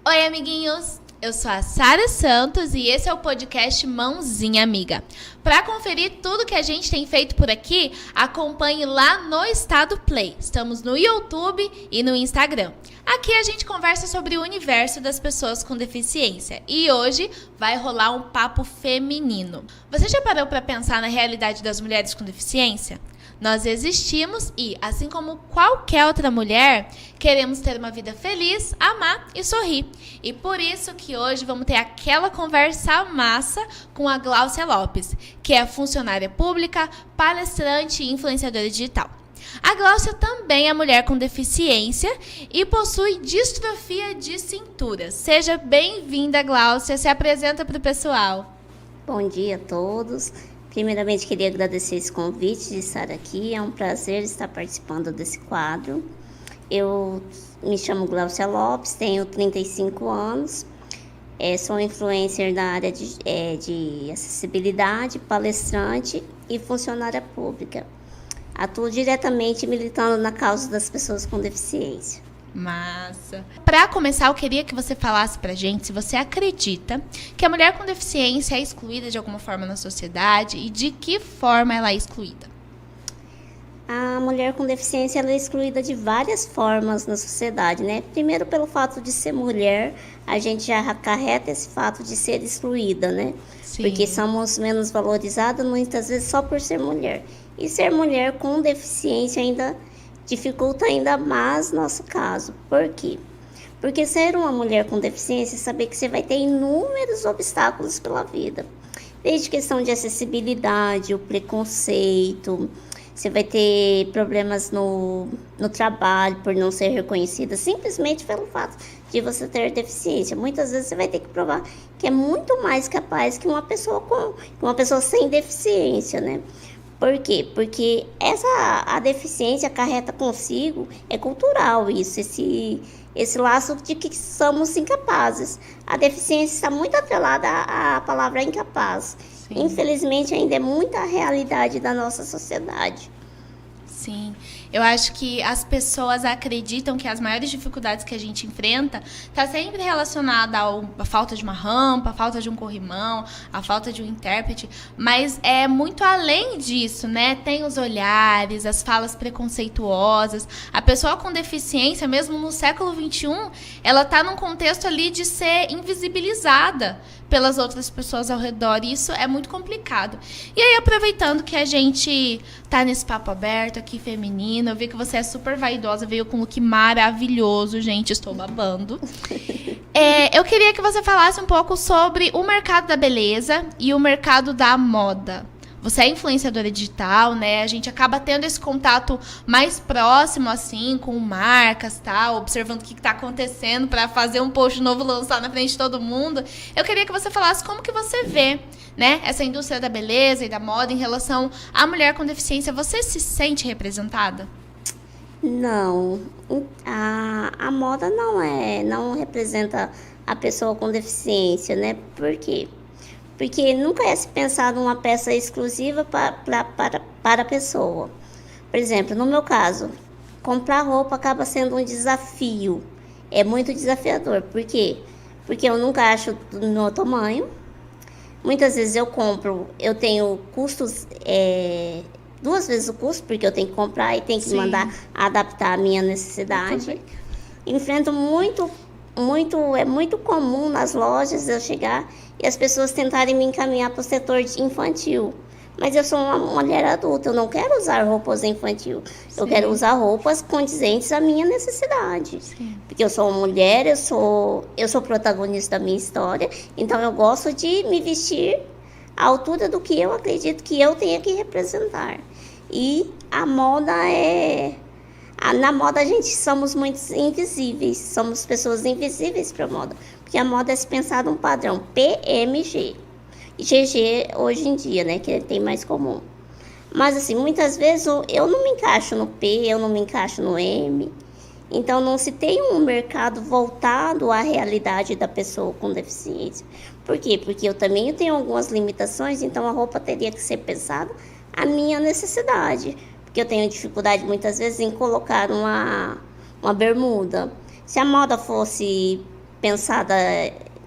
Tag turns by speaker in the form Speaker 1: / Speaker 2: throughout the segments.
Speaker 1: Oi, amiguinhos! Eu sou a Sara Santos e esse é o podcast Mãozinha Amiga. Para conferir tudo que a gente tem feito por aqui, acompanhe lá no Estado Play. Estamos no YouTube e no Instagram. Aqui a gente conversa sobre o universo das pessoas com deficiência e hoje vai rolar um papo feminino. Você já parou para pensar na realidade das mulheres com deficiência? Nós existimos e, assim como qualquer outra mulher, queremos ter uma vida feliz, amar e sorrir. E por isso que hoje vamos ter aquela conversa massa com a Gláucia Lopes, que é funcionária pública, palestrante e influenciadora digital. A Gláucia também é mulher com deficiência e possui distrofia de cintura. Seja bem-vinda, Gláucia. Se apresenta para o pessoal.
Speaker 2: Bom dia a todos. Primeiramente, queria agradecer esse convite de estar aqui. É um prazer estar participando desse quadro. Eu me chamo Gláucia Lopes, tenho 35 anos. Sou influencer na área de acessibilidade, palestrante e funcionária pública. Atuo diretamente militando na causa das pessoas com deficiência.
Speaker 1: Massa. Para começar, eu queria que você falasse pra gente se você acredita que a mulher com deficiência é excluída de alguma forma na sociedade e de que forma ela é excluída.
Speaker 2: A mulher com deficiência ela é excluída de várias formas na sociedade, né? Primeiro, pelo fato de ser mulher, a gente já acarreta esse fato de ser excluída, né?
Speaker 1: Sim.
Speaker 2: Porque somos menos valorizadas muitas vezes só por ser mulher. E ser mulher com deficiência ainda dificulta ainda mais nosso caso. Por quê? Porque ser uma mulher com deficiência é saber que você vai ter inúmeros obstáculos pela vida. Desde questão de acessibilidade, o preconceito, você vai ter problemas no trabalho por não ser reconhecida, simplesmente pelo fato de você ter deficiência. Muitas vezes você vai ter que provar que é muito mais capaz que uma pessoa sem deficiência, né? Por quê? Porque a deficiência acarreta consigo, é cultural isso, esse laço de que somos incapazes. A deficiência está muito atrelada à palavra incapaz. Sim. Infelizmente, ainda é muita realidade da nossa sociedade.
Speaker 1: Sim, eu acho que as pessoas acreditam que as maiores dificuldades que a gente enfrenta está sempre relacionada à falta de uma rampa, à falta de um corrimão, à falta de um intérprete, mas é muito além disso, né? Tem os olhares, as falas preconceituosas. A pessoa com deficiência, mesmo no século XXI, ela está num contexto ali de ser invisibilizada pelas outras pessoas ao redor, e isso é muito complicado. E aí, aproveitando que a gente tá nesse papo aberto aqui, feminino, eu vi que você é super vaidosa, veio com um look maravilhoso, gente, estou babando. Eu queria que você falasse um pouco sobre o mercado da beleza e o mercado da moda. Você é influenciadora digital, né? A gente acaba tendo esse contato mais próximo, assim, com marcas, tal, observando o que está acontecendo para fazer um post novo, lançar na frente de todo mundo. Eu queria que você falasse como que você vê, né, essa indústria da beleza e da moda em relação à mulher com deficiência. Você se sente representada?
Speaker 2: Não. A moda não representa a pessoa com deficiência, né? Por quê? Porque nunca é se pensado uma peça exclusiva para a pessoa. Por exemplo, no meu caso, comprar roupa acaba sendo um desafio. É muito desafiador. Por quê? Porque eu nunca acho no meu tamanho. Muitas vezes eu tenho custos, 2 vezes o custo, porque eu tenho que comprar e tenho que mandar adaptar a minha necessidade. Enfrento é muito comum nas lojas eu chegar e as pessoas tentarem me encaminhar para o setor infantil. Mas eu sou uma mulher adulta, eu não quero usar roupas infantil. Sim. Eu quero usar roupas condizentes à minha necessidade. Sim. Porque eu sou uma mulher, eu sou protagonista da minha história, então eu gosto de me vestir à altura do que eu acredito que eu tenha que representar. E a moda na moda, a gente somos muito invisíveis, somos pessoas invisíveis para a moda, porque a moda é se pensar num padrão PMG e GG hoje em dia, né, que tem mais comum. Mas assim, muitas vezes eu não me encaixo no P, eu não me encaixo no M, então não se tem um mercado voltado à realidade da pessoa com deficiência. Por quê? Porque eu também tenho algumas limitações, então a roupa teria que ser pensada à minha necessidade. Que eu tenho dificuldade muitas vezes em colocar uma bermuda. Se a moda fosse pensada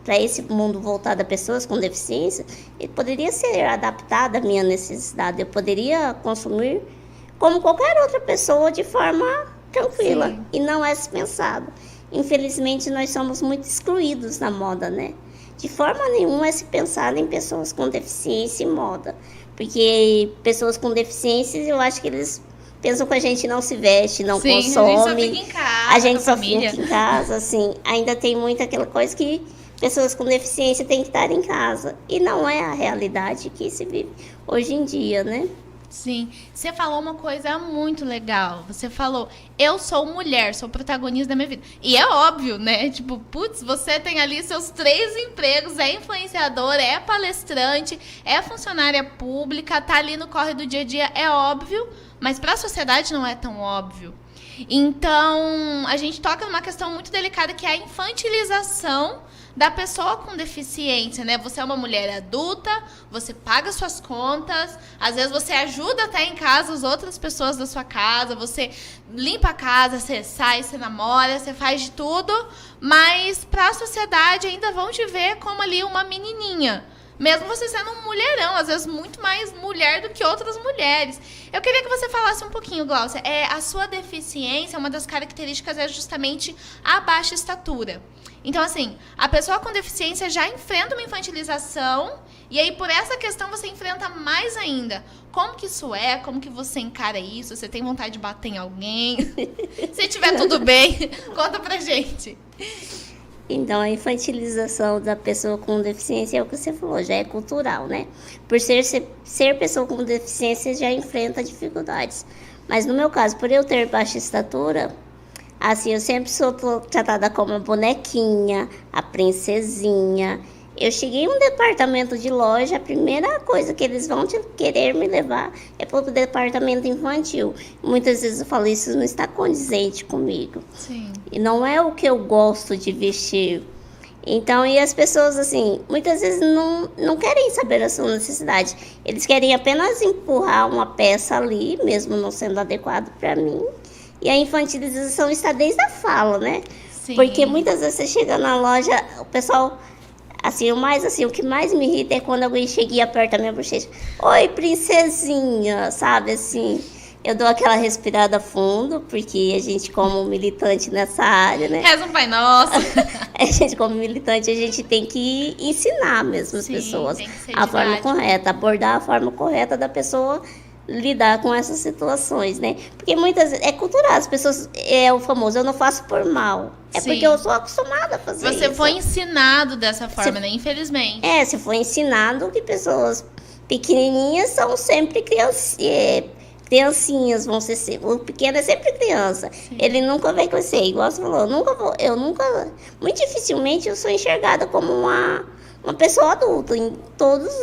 Speaker 2: para esse mundo voltado a pessoas com deficiência, ele poderia ser adaptado à minha necessidade. Eu poderia consumir como qualquer outra pessoa de forma tranquila. Sim. E não é pensado. Infelizmente, nós somos muito excluídos na moda, né? De forma nenhuma é se pensar em pessoas com deficiência e moda. Porque pessoas com deficiência, eu acho que eles pensam que a gente não se veste, não consome. A gente só fica em casa, assim. Ainda tem muito aquela coisa que pessoas com deficiência têm que estar em casa. E não é a realidade que se vive hoje em dia, né?
Speaker 1: Sim. Você falou uma coisa muito legal. Você falou, eu sou mulher, sou protagonista da minha vida. E é óbvio, né? Tipo, putz, você tem ali seus 3 empregos, é influenciadora, é palestrante, é funcionária pública, tá ali no corre do dia a dia, é óbvio, mas para a sociedade não é tão óbvio. Então, a gente toca numa questão muito delicada, que é a infantilização da pessoa com deficiência, né? Você é uma mulher adulta, você paga suas contas, às vezes você ajuda até em casa as outras pessoas da sua casa, você limpa a casa, você sai, você namora, você faz de tudo, mas para a sociedade ainda vão te ver como ali uma menininha. Mesmo você sendo um mulherão, às vezes muito mais mulher do que outras mulheres. Eu queria que você falasse um pouquinho, Gláucia. A sua deficiência, uma das características é justamente a baixa estatura. Então, assim, a pessoa com deficiência já enfrenta uma infantilização e aí, por essa questão, você enfrenta mais ainda. Como que isso é? Como que você encara isso? Você tem vontade de bater em alguém? Se tiver tudo bem, conta pra gente.
Speaker 2: Então, a infantilização da pessoa com deficiência é o que você falou, já é cultural, né? Por ser pessoa com deficiência, já enfrenta dificuldades. Mas no meu caso, por eu ter baixa estatura, assim, eu sempre sou tratada como a bonequinha, a princesinha. Eu cheguei em um departamento de loja, a primeira coisa que eles vão querer me levar é para o departamento infantil. Muitas vezes eu falo, isso não está condizente comigo.
Speaker 1: Sim.
Speaker 2: E não é o que eu gosto de vestir. Então, e as pessoas, assim, muitas vezes não querem saber a sua necessidade. Eles querem apenas empurrar uma peça ali, mesmo não sendo adequado para mim. E a infantilização está desde a fala, né?
Speaker 1: Sim.
Speaker 2: Porque muitas vezes você chega na loja, o pessoal... Assim, o que mais me irrita é quando alguém chega e aperta a minha bochecha. Oi, princesinha, sabe, assim... Eu dou aquela respirada fundo, porque a gente, como militante nessa área, né?
Speaker 1: Reza um Pai Nosso.
Speaker 2: A gente, como militante, a gente tem que ensinar mesmo as pessoas a forma correta, abordar a forma correta da pessoa lidar com essas situações, né? Porque muitas vezes é cultural, as pessoas, é o famoso, eu não faço por mal. É porque eu sou acostumada a fazer isso.
Speaker 1: Você foi ensinado dessa forma, né? Infelizmente.
Speaker 2: Você foi ensinado que pessoas pequenininhas são sempre criancinhas, vão ser, o pequeno é sempre criança. Sim. Ele nunca vai crescer, igual você falou, muito dificilmente eu sou enxergada como uma pessoa adulta. Em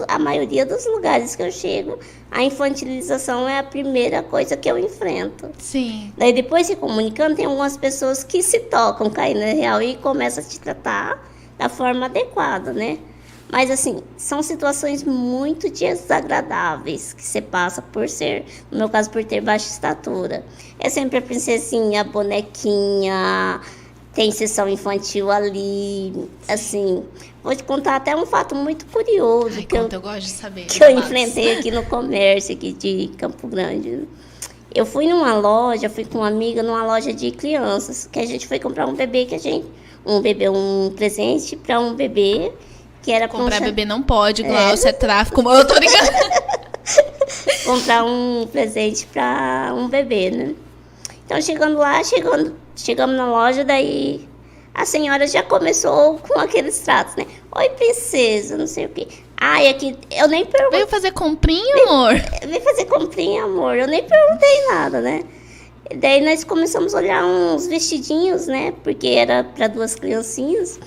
Speaker 2: a maioria dos lugares que eu chego, a infantilização é a primeira coisa que eu enfrento.
Speaker 1: Sim.
Speaker 2: Daí depois, se comunicando, tem algumas pessoas que se tocam, caem na real e começam a te tratar da forma adequada, né? Mas, assim, são situações muito desagradáveis que você passa no meu caso, por ter baixa estatura. É sempre a princesinha, a bonequinha, tem sessão infantil ali, assim. Vou te contar até um fato muito curioso.
Speaker 1: Eu gosto de saber.
Speaker 2: Que eu enfrentei aqui no comércio aqui de Campo Grande. Eu fui com uma amiga numa loja de crianças, que a gente foi comprar um bebê um presente para um bebê. Que era
Speaker 1: comprar bebê não pode, Gláucia, é tráfico. Eu tô ligando.
Speaker 2: Comprar um presente para um bebê, né? Então, chegamos na loja, daí a senhora já começou com aqueles tratos, né? Oi, princesa, não sei o quê. Aqui, eu nem perguntei.
Speaker 1: Veio fazer comprinha, amor?
Speaker 2: Veio fazer comprinha, amor. Eu nem perguntei nada, né? Daí nós começamos a olhar uns vestidinhos, né? Porque era para 2 criancinhas.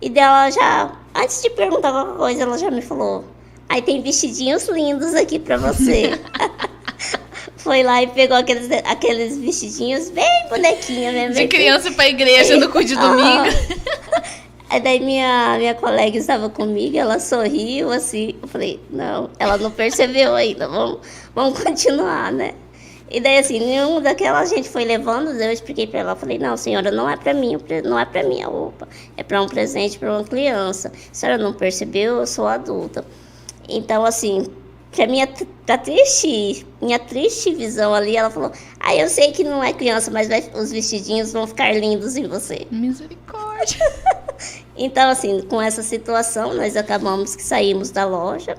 Speaker 2: E dela já, antes de perguntar qualquer coisa, ela já me falou: aí tem vestidinhos lindos aqui pra você. Foi lá e pegou aqueles vestidinhos bem bonequinha mesmo.
Speaker 1: De criança pra igreja no cu de domingo.
Speaker 2: Aí daí minha colega estava comigo, ela sorriu assim. Eu falei, não, ela não percebeu ainda, vamos continuar, né? E daí, assim, nenhuma daquelas a gente foi levando, eu expliquei pra ela, eu falei, não, senhora, não é pra mim, não é pra mim a roupa, é pra um presente pra uma criança. A senhora não percebeu, eu sou adulta. Então, assim, pra minha triste visão ali, ela falou, eu sei que não é criança, mas os vestidinhos vão ficar lindos em você.
Speaker 1: Misericórdia.
Speaker 2: Então, assim, com essa situação, nós acabamos que saímos da loja,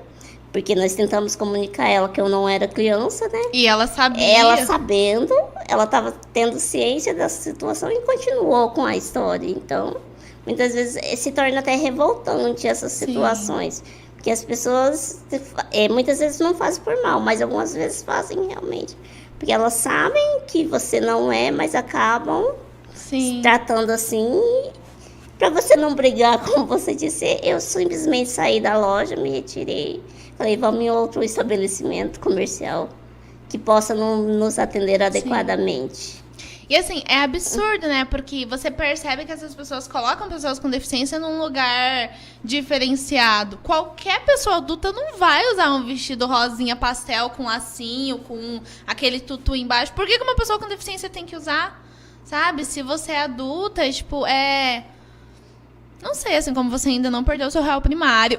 Speaker 2: porque nós tentamos comunicar a ela que eu não era criança, né?
Speaker 1: E ela sabia.
Speaker 2: Ela sabendo, ela estava tendo ciência dessa situação e continuou com a história. Então, muitas vezes se torna até revoltante essas situações. Sim. Porque as pessoas, muitas vezes não fazem por mal, mas algumas vezes fazem realmente. Porque elas sabem que você não é, mas acabam se tratando assim. Para você não brigar, como você disse, eu simplesmente saí da loja, me retirei. Falei, vamos em outro estabelecimento comercial que possa nos atender adequadamente. Sim.
Speaker 1: E assim, é absurdo, né? Porque você percebe que essas pessoas colocam pessoas com deficiência num lugar diferenciado. Qualquer pessoa adulta não vai usar um vestido rosinha pastel com lacinho, com aquele tutu embaixo. Por que uma pessoa com deficiência tem que usar? Sabe? Se você é adulta, tipo, não sei, assim, como você ainda não perdeu o seu réu primário.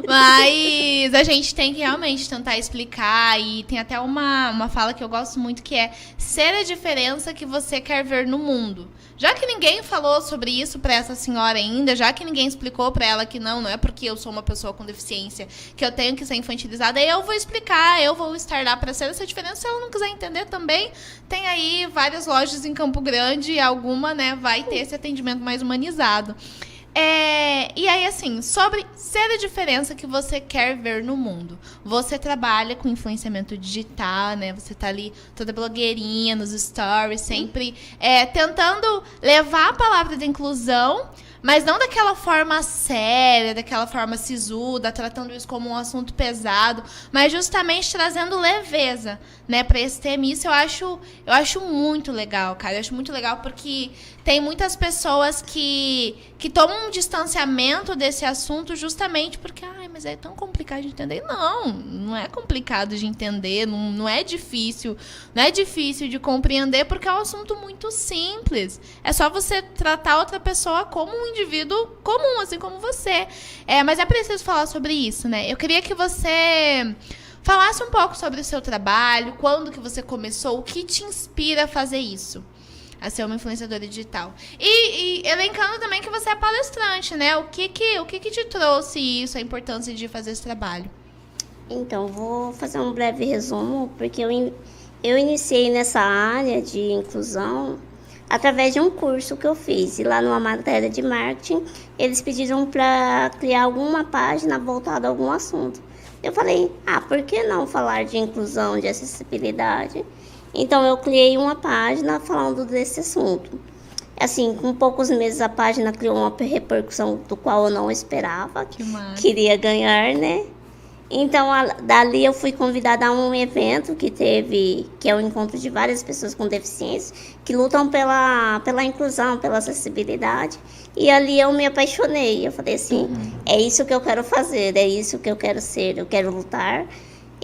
Speaker 1: Mas a gente tem que realmente tentar explicar. E tem até uma fala que eu gosto muito, que é ser a diferença que você quer ver no mundo. Já que ninguém falou sobre isso pra essa senhora ainda, já que ninguém explicou pra ela que não é porque eu sou uma pessoa com deficiência que eu tenho que ser infantilizada, eu vou explicar, eu vou estar lá pra ser essa diferença. Se ela não quiser entender também, tem aí várias lojas em Campo Grande e alguma, né, vai ter esse atendimento mais humanizado. E aí, assim, sobre ser a diferença que você quer ver no mundo. Você trabalha com influenciamento digital, né? Você tá ali toda blogueirinha nos stories, sempre tentando levar a palavra da inclusão, mas não daquela forma séria, daquela forma sisuda, tratando isso como um assunto pesado, mas justamente trazendo leveza, né, para esse tema. Isso eu acho muito legal, cara. Eu acho muito legal porque tem muitas pessoas que tomam um distanciamento desse assunto justamente porque, mas é tão complicado de entender. Não é complicado de entender, não é difícil. Não é difícil de compreender porque é um assunto muito simples. É só você tratar outra pessoa como um indivíduo comum, assim como você. Mas é preciso falar sobre isso, né? Eu queria que você falasse um pouco sobre o seu trabalho, quando que você começou, o que te inspira a fazer isso, a ser uma influenciadora digital. E elencando também que você é palestrante, né? O que te trouxe isso, a importância de fazer esse trabalho?
Speaker 2: Então, vou fazer um breve resumo, porque eu iniciei nessa área de inclusão através de um curso que eu fiz. E lá numa matéria de marketing, eles pediram para criar alguma página voltada a algum assunto. Eu falei, por que não falar de inclusão, de acessibilidade? Então, eu criei uma página falando desse assunto. Assim, com poucos meses, a página criou uma repercussão do qual eu não esperava. Queria ganhar, né? Então, dali eu fui convidada a um evento que é o encontro de várias pessoas com deficiência, que lutam pela inclusão, pela acessibilidade. E ali eu me apaixonei. Eu falei assim, é isso que eu quero fazer, é isso que eu quero ser. Eu quero lutar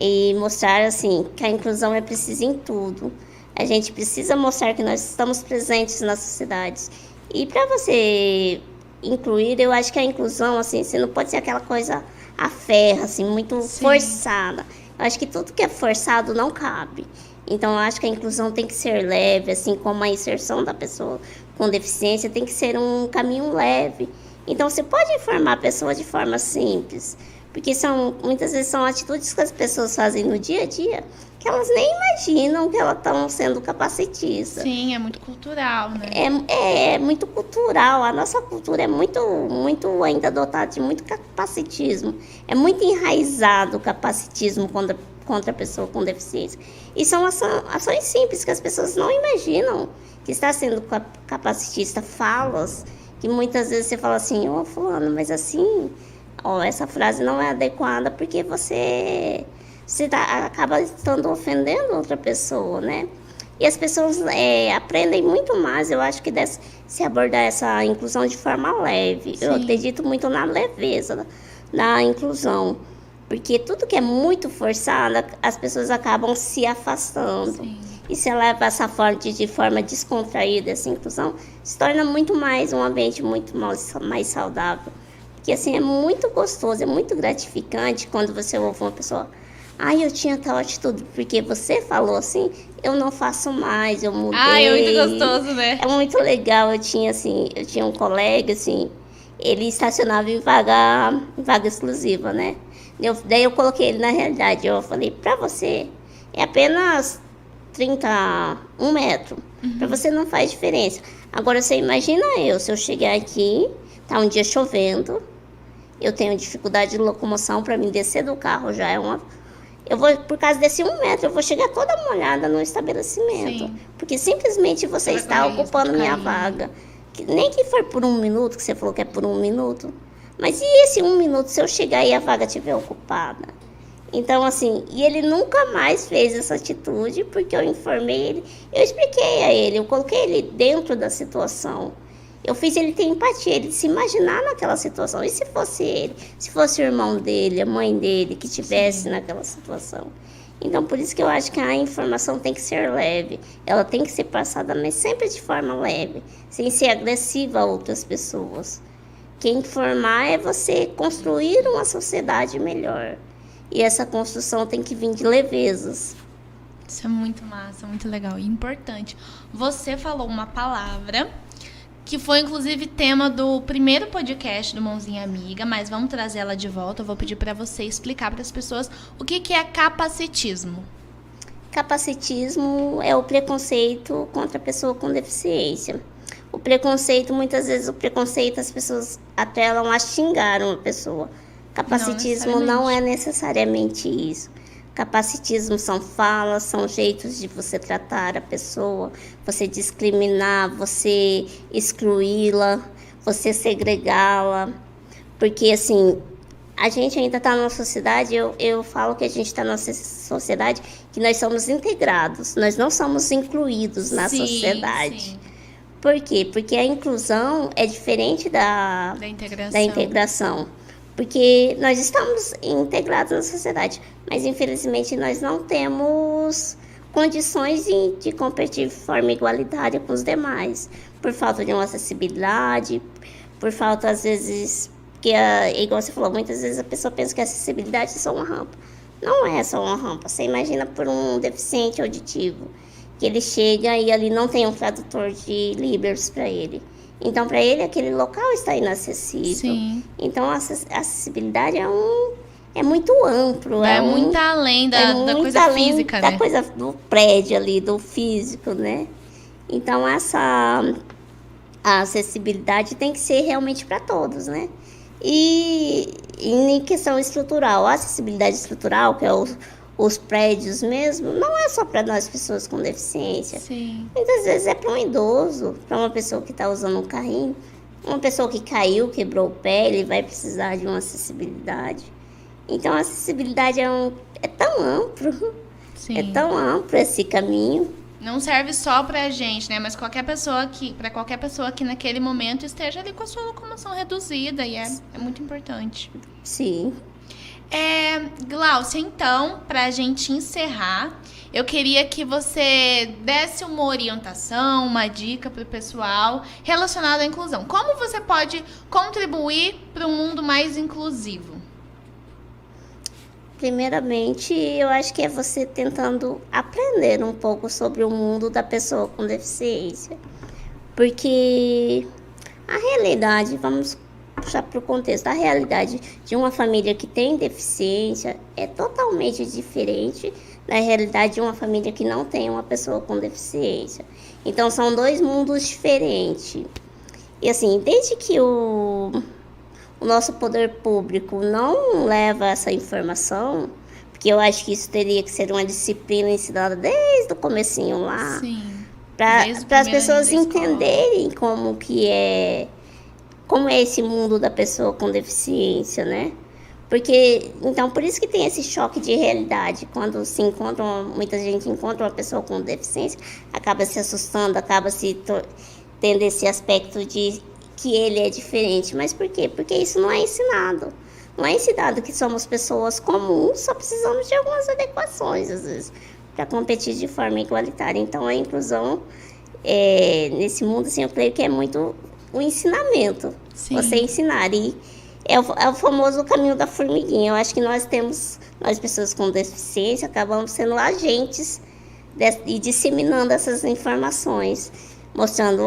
Speaker 2: e mostrar, assim, que a inclusão é precisa em tudo. A gente precisa mostrar que nós estamos presentes nas sociedades. E para você incluir, eu acho que a inclusão, assim, você não pode ser aquela coisa a ferro, assim, muito forçada. Eu acho que tudo que é forçado não cabe. Então, eu acho que a inclusão tem que ser leve, assim como a inserção da pessoa com deficiência tem que ser um caminho leve. Então, você pode informar a pessoa de forma simples, porque muitas vezes são atitudes que as pessoas fazem no dia a dia que elas nem imaginam que elas estão sendo capacitistas.
Speaker 1: Sim, é muito cultural, né?
Speaker 2: É muito cultural. A nossa cultura é muito ainda dotada de muito capacitismo. É muito enraizado o capacitismo contra a pessoa com deficiência. E são ações simples que as pessoas não imaginam que está sendo capacitista. Falas que muitas vezes você fala assim, fulano, mas assim, essa frase não é adequada porque você acaba estando ofendendo outra pessoa, né? E as pessoas aprendem muito mais, eu acho que se abordar essa inclusão de forma leve. Sim. Eu acredito muito na leveza da inclusão. Porque tudo que é muito forçado, as pessoas acabam se afastando.
Speaker 1: Sim.
Speaker 2: E se ela leva essa forma de forma descontraída, essa inclusão, se torna muito mais um ambiente muito mais saudável. Porque assim, é muito gostoso, é muito gratificante quando você ouve uma pessoa: eu tinha tal atitude, porque você falou assim, eu não faço mais, eu mudei.
Speaker 1: É muito gostoso, né?
Speaker 2: É muito legal. Eu tinha um colega, assim, ele estacionava em vaga exclusiva, né? Daí eu coloquei ele na realidade. Eu falei: pra você, é apenas 31 metros. Pra você não faz diferença. Agora, você imagina se eu chegar aqui, tá um dia chovendo, eu tenho dificuldade de locomoção, para mim descer do carro já é uma... Eu vou, por causa desse 1 metro, eu vou chegar toda molhada no estabelecimento.
Speaker 1: Sim.
Speaker 2: Porque simplesmente você está ocupando minha vaga. Nem que for por 1 minuto, que você falou que é por 1 minuto. Mas e esse 1 minuto se eu chegar e a vaga estiver ocupada? Então, assim, e ele nunca mais fez essa atitude, porque eu informei ele, eu expliquei a ele, eu coloquei ele dentro da situação. Eu fiz ele ter empatia, ele se imaginar naquela situação. E se fosse ele? Se fosse o irmão dele, a mãe dele, que estivesse naquela situação? Então, por isso que eu acho que a informação tem que ser leve. Ela tem que ser passada, mas sempre de forma leve, sem ser agressiva a outras pessoas. Quem informar é você construir uma sociedade melhor. E essa construção tem que vir de levezas.
Speaker 1: Isso é muito massa, muito legal e importante. Você falou uma palavra que foi, inclusive, tema do primeiro podcast do Mãozinha Amiga, mas vamos trazer ela de volta. Eu vou pedir para você explicar para as pessoas o que é capacitismo.
Speaker 2: Capacitismo é o preconceito contra a pessoa com deficiência. O preconceito, muitas vezes, as pessoas atrelam a xingar uma pessoa. Capacitismo não é necessariamente isso. Capacitismo são falas, são jeitos de você tratar a pessoa, você discriminar, você excluí-la, você segregá-la. Porque, assim, a gente ainda está numa sociedade, eu falo que a gente está numa sociedade que nós somos integrados, nós não somos incluídos na sociedade.
Speaker 1: Sim.
Speaker 2: Por quê? Porque a inclusão é diferente da integração. Porque nós estamos integrados na sociedade, mas infelizmente nós não temos condições de competir de forma igualitária com os demais, por falta de uma acessibilidade, por falta, às vezes, que igual você falou, muitas vezes a pessoa pensa que a acessibilidade é só uma rampa. Não é só uma rampa. Você imagina por um deficiente auditivo, que ele chega e ali não tem um tradutor de Libras para ele. Então, para ele, aquele local está inacessível.
Speaker 1: Sim.
Speaker 2: Então, a acessibilidade é muito amplo.
Speaker 1: É muito além da coisa física, né?
Speaker 2: Da coisa do prédio ali, do físico, né? Então, a acessibilidade tem que ser realmente para todos, né? E em questão estrutural, a acessibilidade estrutural, que é os prédios mesmo, não é só para nós, pessoas com deficiência.
Speaker 1: Sim.
Speaker 2: Muitas vezes é para um idoso, para uma pessoa que está usando um carrinho, uma pessoa que caiu, quebrou o pé, ele vai precisar de uma acessibilidade. Então, a acessibilidade é tão amplo,
Speaker 1: Sim.
Speaker 2: É tão amplo esse caminho.
Speaker 1: Não serve só pra gente, né? Mas para qualquer pessoa que naquele momento esteja ali com a sua locomoção reduzida, e é muito importante.
Speaker 2: Sim.
Speaker 1: Gláucia, então, pra gente encerrar, eu queria que você desse uma orientação, uma dica pro pessoal relacionada à inclusão. Como você pode contribuir para um mundo mais inclusivo?
Speaker 2: Primeiramente, eu acho que é você tentando aprender um pouco sobre o mundo da pessoa com deficiência. Porque a realidade, vamos puxar para o contexto, a realidade de uma família que tem deficiência é totalmente diferente da realidade de uma família que não tem uma pessoa com deficiência. Então, são 2 mundos diferentes. E assim, desde que o nosso poder público não leva essa informação, porque eu acho que isso teria que ser uma disciplina ensinada desde o comecinho lá, para as pessoas entenderem como é esse mundo da pessoa com deficiência, né? Porque, então, por isso que tem esse choque de realidade. Quando se encontra, muita gente encontra uma pessoa com deficiência, acaba se assustando, acaba tendo esse aspecto de que ele é diferente. Mas por quê? Porque isso não é ensinado. não é ensinado que somos pessoas comuns, só precisamos de algumas adequações, às vezes, para competir de forma igualitária. Então, a inclusão, nesse mundo, assim, eu creio que é muito o ensinamento. Sim. Você ensinar. E é o famoso caminho da formiguinha. Eu acho que nós pessoas com deficiência, acabamos sendo agentes e disseminando essas informações, mostrando,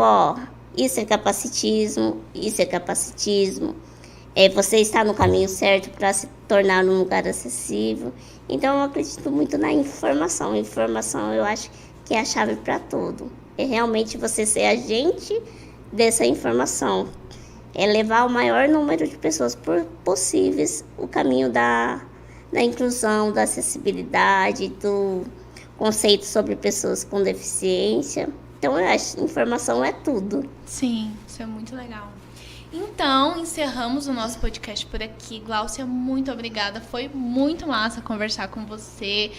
Speaker 2: isso é capacitismo, você está no caminho certo para se tornar um lugar acessível. Então, eu acredito muito na informação. Informação, eu acho que é a chave para tudo. É realmente você ser agente dessa informação. É levar o maior número de pessoas possíveis o caminho da inclusão, da acessibilidade, do conceito sobre pessoas com deficiência. Então, eu acho que informação é tudo.
Speaker 1: Sim, isso é muito legal. Então, encerramos o nosso podcast por aqui. Gláucia, muito obrigada. Foi muito massa conversar com você.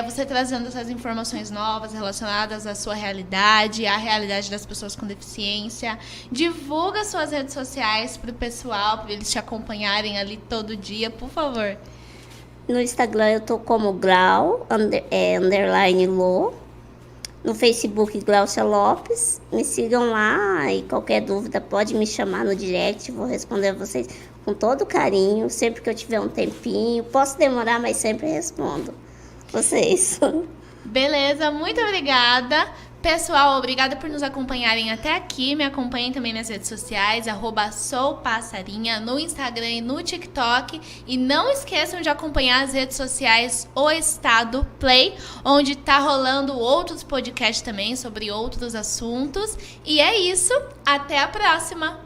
Speaker 1: Você trazendo essas informações novas relacionadas à sua realidade, à realidade das pessoas com deficiência. Divulga suas redes sociais para o pessoal, para eles te acompanharem ali todo dia, por favor.
Speaker 2: No Instagram eu tô como _Lo. No Facebook, Gláucia Lopes. Me sigam lá e qualquer dúvida pode me chamar no direct. Vou responder a vocês com todo carinho, sempre que eu tiver um tempinho. Posso demorar, mas sempre respondo vocês.
Speaker 1: Beleza, muito obrigada. Pessoal, obrigada por nos acompanharem até aqui. Me acompanhem também nas redes sociais, @soupassarinha, no Instagram e no TikTok. E não esqueçam de acompanhar as redes sociais O Estado Play, onde tá rolando outros podcasts também sobre outros assuntos. E é isso, até a próxima!